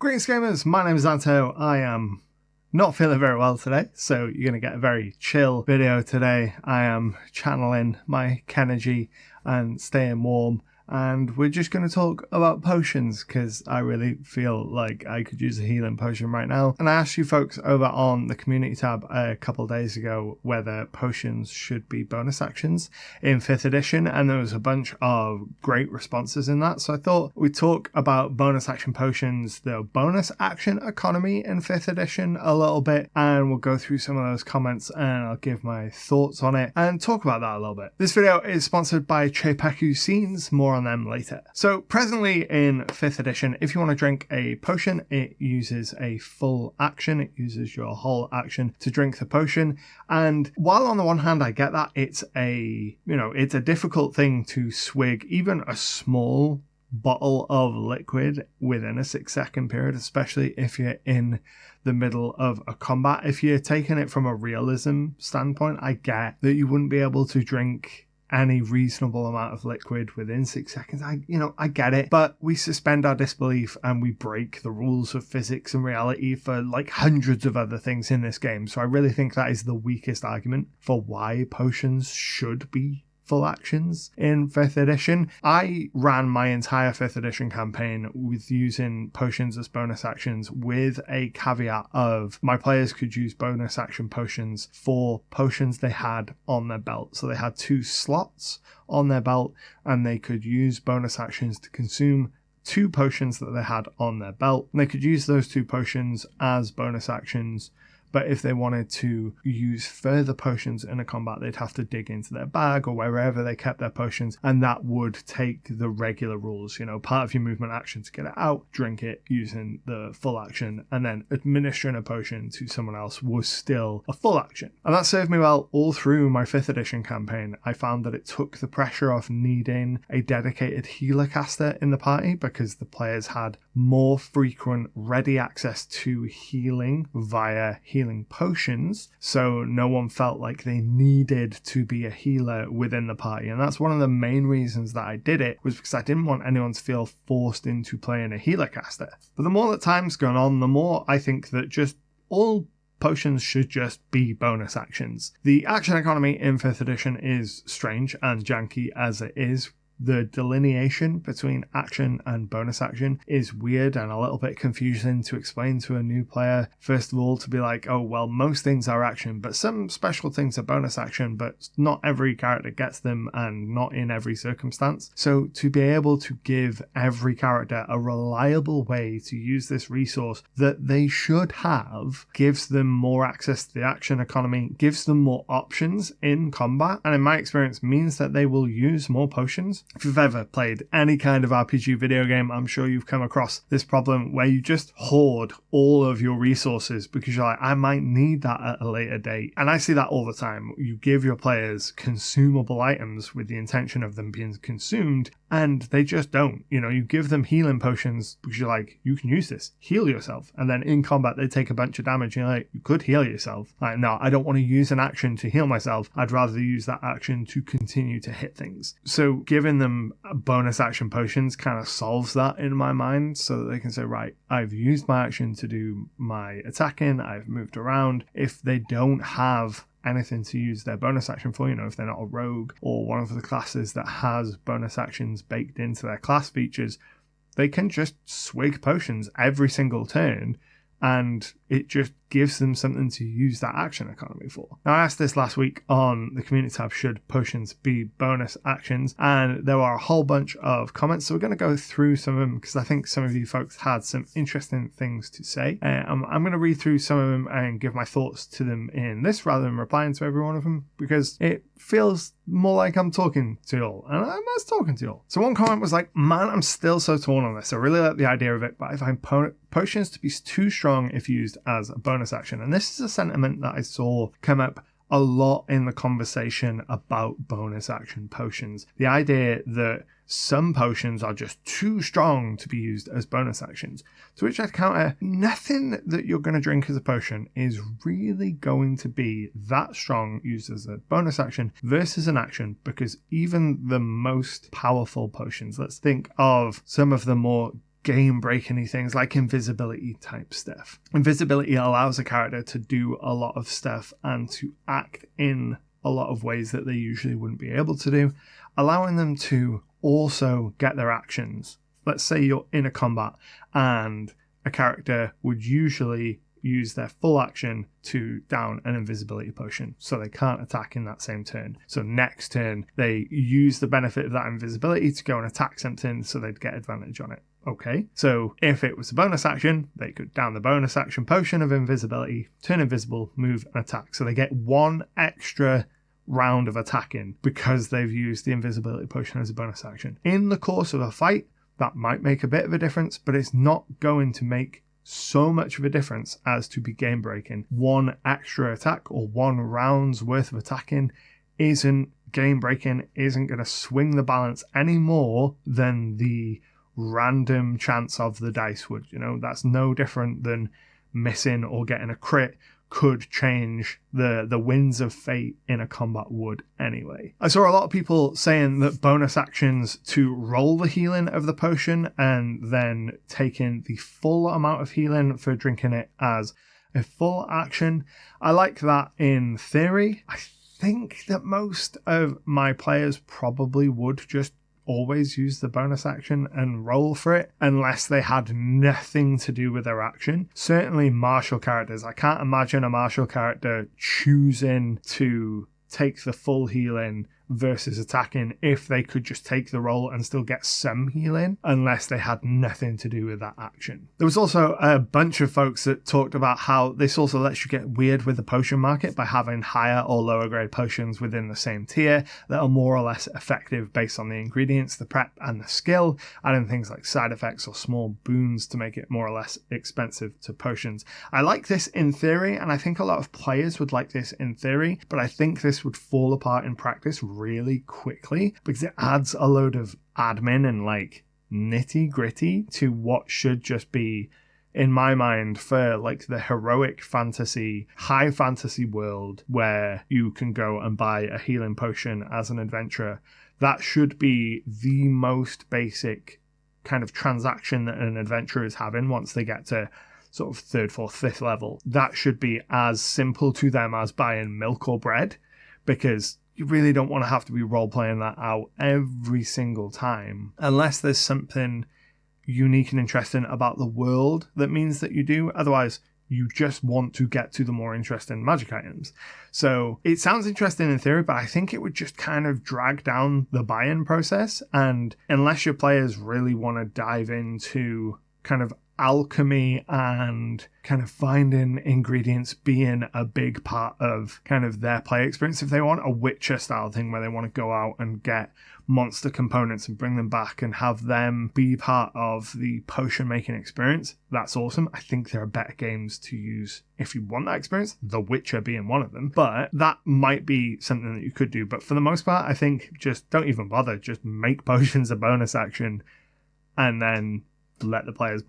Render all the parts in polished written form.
Greetings gamers, my name is Anto. I am not feeling very well today, so you're going to get a very chill video today. I am channeling my Kenergy and staying warm, and we're just going to talk about potions because I really feel like I could use a healing potion right now. And I asked you folks over on the community tab a couple days ago whether potions should be bonus actions in 5th edition, and there was a bunch of great responses in that. So I thought we'd talk about bonus action potions, the bonus action economy in 5th edition a little bit, and we'll go through some of those comments and I'll give my thoughts on it and talk about that a little bit. This video is sponsored by Chepeku Scenes, more on them later. So presently in 5th edition, if you want to drink a potion, it uses a full action. It uses your whole action to drink the potion. And while on the one hand I get that it's a difficult thing to swig even a small bottle of liquid within a 6-second period, especially if you're in the middle of a combat. If you're taking it from a realism standpoint, I get that you wouldn't be able to drink any reasonable amount of liquid within 6 seconds. I get it, but we suspend our disbelief and we break the rules of physics and reality for like hundreds of other things in this game. So I really think that is the weakest argument for why potions should be full actions in 5th edition. I ran my entire 5th edition campaign with using potions as bonus actions, with a caveat of my players could use bonus action potions for potions they had on their belt. So they had 2 slots on their belt and they could use bonus actions to consume 2 potions that they had on their belt. And they could use those 2 potions as bonus actions. But if they wanted to use further potions in a combat, they'd have to dig into their bag or wherever they kept their potions, and that would take the regular rules. Part of your movement action to get it out, drink it using the full action, and then administering a potion to someone else was still a full action. And that served me well all through my 5th edition campaign. I found that it took the pressure off needing a dedicated healer caster in the party because the players had more frequent ready access to healing via healing potions, so no one felt like they needed to be a healer within the party. And that's one of the main reasons that I did it, was because I didn't want anyone to feel forced into playing a healer caster. But the more that time's gone on, the more I think that just all potions should just be bonus actions. The action economy in 5th edition is strange and janky as it is. The delineation between action and bonus action is weird and a little bit confusing to explain to a new player. First of all, to be like, oh, well, most things are action, but some special things are bonus action, but not every character gets them and not in every circumstance. So to be able to give every character a reliable way to use this resource that they should have gives them more access to the action economy, gives them more options in combat, and in my experience means that they will use more potions. If you've ever played any kind of RPG video game, I'm sure you've come across this problem where you just hoard all of your resources because you're like, I might need that at a later date. And I see that all the time. You give your players consumable items with the intention of them being consumed, and they just don't. You give them healing potions because you're like, you can use this, heal yourself. And then in combat, they take a bunch of damage. And you're like, you could heal yourself. Like, no, I don't want to use an action to heal myself. I'd rather use that action to continue to hit things. So giving them bonus action potions kind of solves that in my mind, so that they can say, right, I've used my action to do my attacking, I've moved around. If they don't have anything to use their bonus action for, if they're not a rogue or one of the classes that has bonus actions baked into their class features, they can just swig potions every single turn, and it just gives them something to use that action economy for. Now, I asked this last week on the community tab, should potions be bonus actions? And there were a whole bunch of comments, so we're going to go through some of them because I think some of you folks had some interesting things to say. I'm going to read through some of them and give my thoughts to them in this rather than replying to every one of them, because it feels more like I'm talking to y'all, and I'm just talking to y'all. So one comment was like, man, I'm still so torn on this. I really like the idea of it, but I find potions to be too strong if used as a bonus action. And this is a sentiment that I saw come up a lot in the conversation about bonus action potions. The idea that some potions are just too strong to be used as bonus actions. To which I'd counter, nothing that you're going to drink as a potion is really going to be that strong used as a bonus action versus an action, because even the most powerful potions, let's think of some of the more game-breaking things like invisibility type stuff. Invisibility allows a character to do a lot of stuff and to act in a lot of ways that they usually wouldn't be able to do, allowing them to also get their actions. Let's say you're in a combat and a character would usually use their full action to down an invisibility potion, so they can't attack in that same turn. So next turn, they use the benefit of that invisibility to go and attack something, so they'd get advantage on it. Okay, so if it was a bonus action, they could down the bonus action potion of invisibility, turn invisible, move and attack. So they get one extra round of attacking because they've used the invisibility potion as a bonus action. In the course of a fight, that might make a bit of a difference, but it's not going to make so much of a difference as to be game breaking. One extra attack or one round's worth of attacking isn't game breaking, isn't going to swing the balance any more than the random chance of the dice would. That's no different than missing or getting a crit could change the winds of fate in a combat would anyway. I saw a lot of people saying that bonus actions to roll the healing of the potion and then taking the full amount of healing for drinking it as a full action. I like that in theory. I think that most of my players probably would just always use the bonus action and roll for it unless they had nothing to do with their action. Certainly martial characters. I can't imagine a martial character choosing to take the full healing versus attacking if they could just take the roll and still get some healing unless they had nothing to do with that action. There was also a bunch of folks that talked about how this also lets you get weird with the potion market by having higher or lower grade potions within the same tier that are more or less effective based on the ingredients, the prep and the skill, adding things like side effects or small boons to make it more or less expensive to potions. I like this in theory, and I think a lot of players would like this in theory, but I think this would fall apart in practice really quickly because it adds a load of admin and nitty gritty to what should just be, in my mind, for the heroic fantasy, high fantasy world where you can go and buy a healing potion as an adventurer. That should be the most basic kind of transaction that an adventurer is having once they get to sort of 3rd, 4th, 5th level. That should be as simple to them as buying milk or bread, because you really don't want to have to be role-playing that out every single time unless there's something unique and interesting about the world that means that you do. Otherwise, you just want to get to the more interesting magic items. So it sounds interesting in theory, but I think it would just kind of drag down the buy-in process. And unless your players really want to dive into kind of alchemy and kind of finding ingredients being a big part of kind of their play experience, if they want a Witcher style thing where they want to go out and get monster components and bring them back and have them be part of the potion making experience, that's awesome. I think there are better games to use if you want that experience, The Witcher being one of them, but that might be something that you could do. But for the most part, I think just don't even bother, just make potions a bonus action and then let the players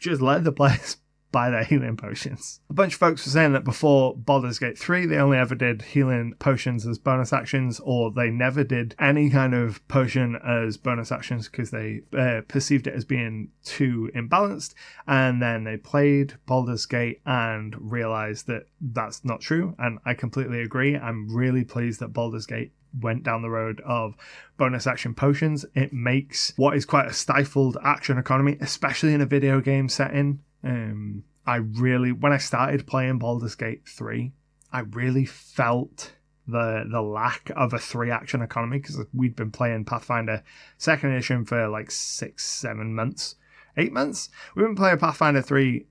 just let the players buy their healing potions. A bunch of folks were saying that before Baldur's Gate 3, they only ever did healing potions as bonus actions, or they never did any kind of potion as bonus actions because they perceived it as being too imbalanced. And then they played Baldur's Gate and realized that that's not true. And I completely agree. I'm really pleased that Baldur's Gate went down the road of bonus action potions. It makes what is quite a stifled action economy, especially in a video game setting. When I started playing Baldur's Gate 3, I really felt the lack of a 3 action economy because we'd been playing Pathfinder 2nd edition for 6, 7 months, 8 months. We've been playing Pathfinder 2e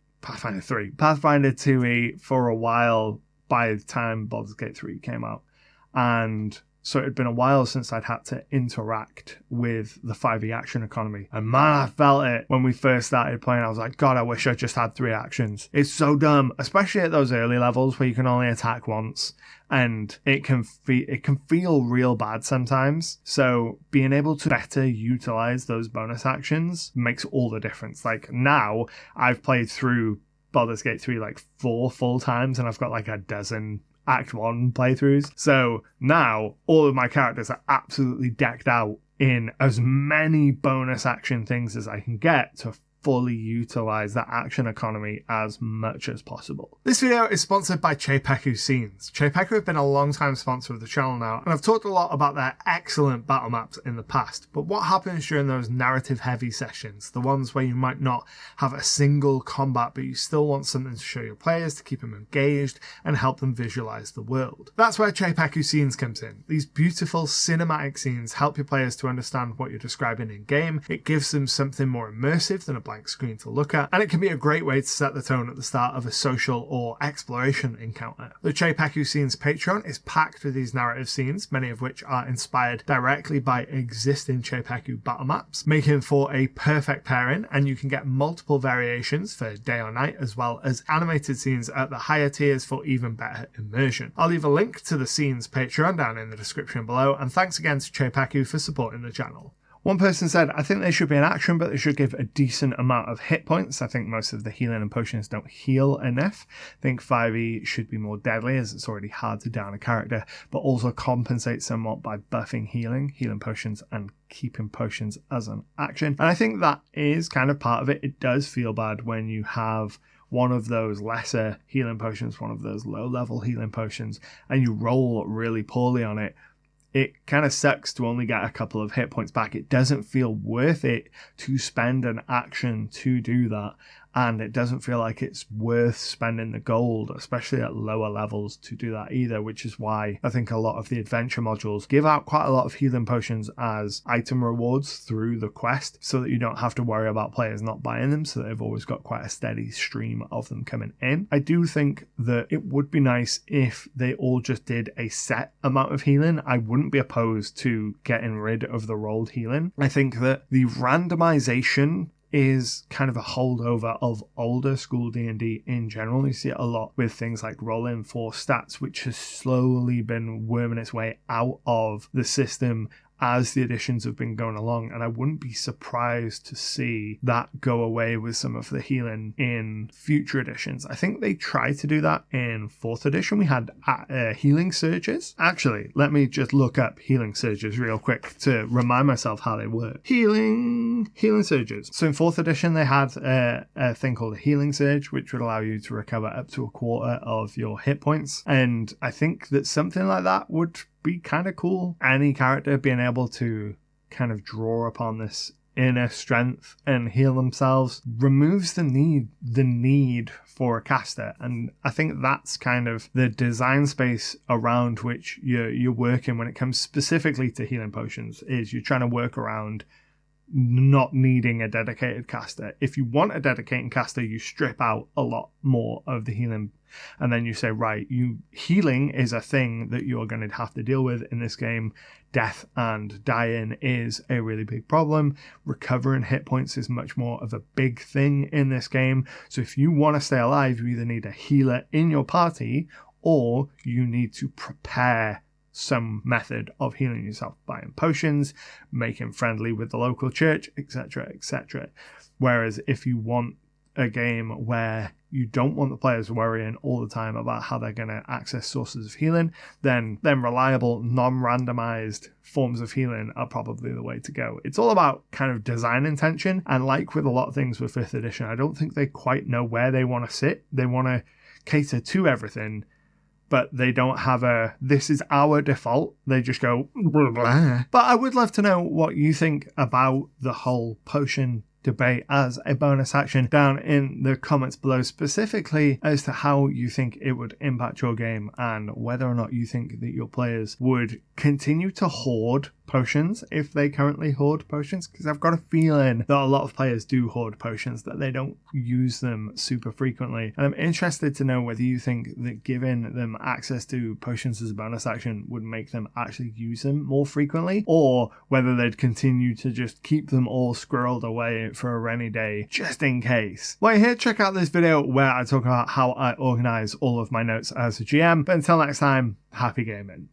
for a while by the time Baldur's Gate 3 came out. And so it had been a while since I'd had to interact with the 5e action economy. And man, I felt it when we first started playing. I was like, God, I wish I just had 3 actions. It's so dumb, especially at those early levels where you can only attack once. And it can feel real bad sometimes. So being able to better utilize those bonus actions makes all the difference. Now I've played through Baldur's Gate 3 4 full times and I've got a dozen Act 1 playthroughs. So now all of my characters are absolutely decked out in as many bonus action things as I can get to fully utilize that action economy as much as possible. This video is sponsored by Cheipeku Scenes. Cheipeku have been a long-time sponsor of the channel now, and I've talked a lot about their excellent battle maps in the past, but what happens during those narrative-heavy sessions, the ones where you might not have a single combat but you still want something to show your players to keep them engaged and help them visualize the world? That's where Cheipeku Scenes comes in. These beautiful cinematic scenes help your players to understand what you're describing in-game. It gives them something more immersive than a blank screen to look at, and it can be a great way to set the tone at the start of a social or exploration encounter. The Cheipeku Scenes Patreon is packed with these narrative scenes, many of which are inspired directly by existing Cheipeku battle maps, making for a perfect pairing, and you can get multiple variations for day or night, as well as animated scenes at the higher tiers for even better immersion. I'll leave a link to the Scenes Patreon down in the description below, and thanks again to Cheipeku for supporting the channel. One person said, I think they should be an action, but they should give a decent amount of hit points. I think most of the healing and potions don't heal enough. I think 5e should be more deadly, as it's already hard to down a character, but also compensate somewhat by buffing healing potions, and keeping potions as an action. And I think that is kind of part of it. It does feel bad when you have one of those lesser healing potions, one of those low-level healing potions, and you roll really poorly on it. It kind of sucks to only get a couple of hit points back. It doesn't feel worth it to spend an action to do that, and it doesn't feel like it's worth spending the gold, especially at lower levels, to do that either, which is why I think a lot of the adventure modules give out quite a lot of healing potions as item rewards through the quest, so that you don't have to worry about players not buying them, so they've always got quite a steady stream of them coming in. I do think that it would be nice if they all just did a set amount of healing. I wouldn't be opposed to getting rid of the rolled healing. I think that the randomization is kind of a holdover of older school D&D in general. You see it a lot with things like rolling for stats, which has slowly been worming its way out of the system as the editions have been going along, and I wouldn't be surprised to see that go away with some of the healing in future editions. I think they tried to do that in 4th edition. We had healing surges. Actually, let me just look up healing surges real quick to remind myself how they work. Healing surges. So in 4th edition, they had a thing called a healing surge, which would allow you to recover up to a quarter of your hit points, and I think that something like that would be kind of cool. Any character being able to kind of draw upon this inner strength and heal themselves removes the need for a caster, and I think that's kind of the design space around which you're working when it comes specifically to healing potions. Is you're trying to work around not needing a dedicated caster. If you want a dedicated caster, you strip out a lot more of the healing, and then you say, right, healing is a thing that you're going to have to deal with in this game. Death and dying is a really big problem. Recovering hit points is much more of a big thing in this game. So if you want to stay alive, you either need a healer in your party, or you need to prepare some method of healing yourself, buying potions, making friendly with the local church, etc., etc. Whereas if you want a game where you don't want the players worrying all the time about how they're going to access sources of healing, then reliable, non-randomized forms of healing are probably the way to go. It's all about kind of design intention, and like with a lot of things with 5th edition, I don't think they quite know where they want to sit. They want to cater to everything, but they don't have this is our default. They just go blah, blah. But I would love to know what you think about the whole potion debate as a bonus action down in the comments below, specifically as to how you think it would impact your game, and whether or not you think that your players would continue to hoard potions if they currently hoard potions, because I've got a feeling that a lot of players do hoard potions, that they don't use them super frequently, and I'm interested to know whether you think that giving them access to potions as a bonus action would make them actually use them more frequently, or whether they'd continue to just keep them all squirreled away for a rainy day just in case. While you're here, check out this video where I talk about how I organize all of my notes as a GM. But until next time, happy gaming.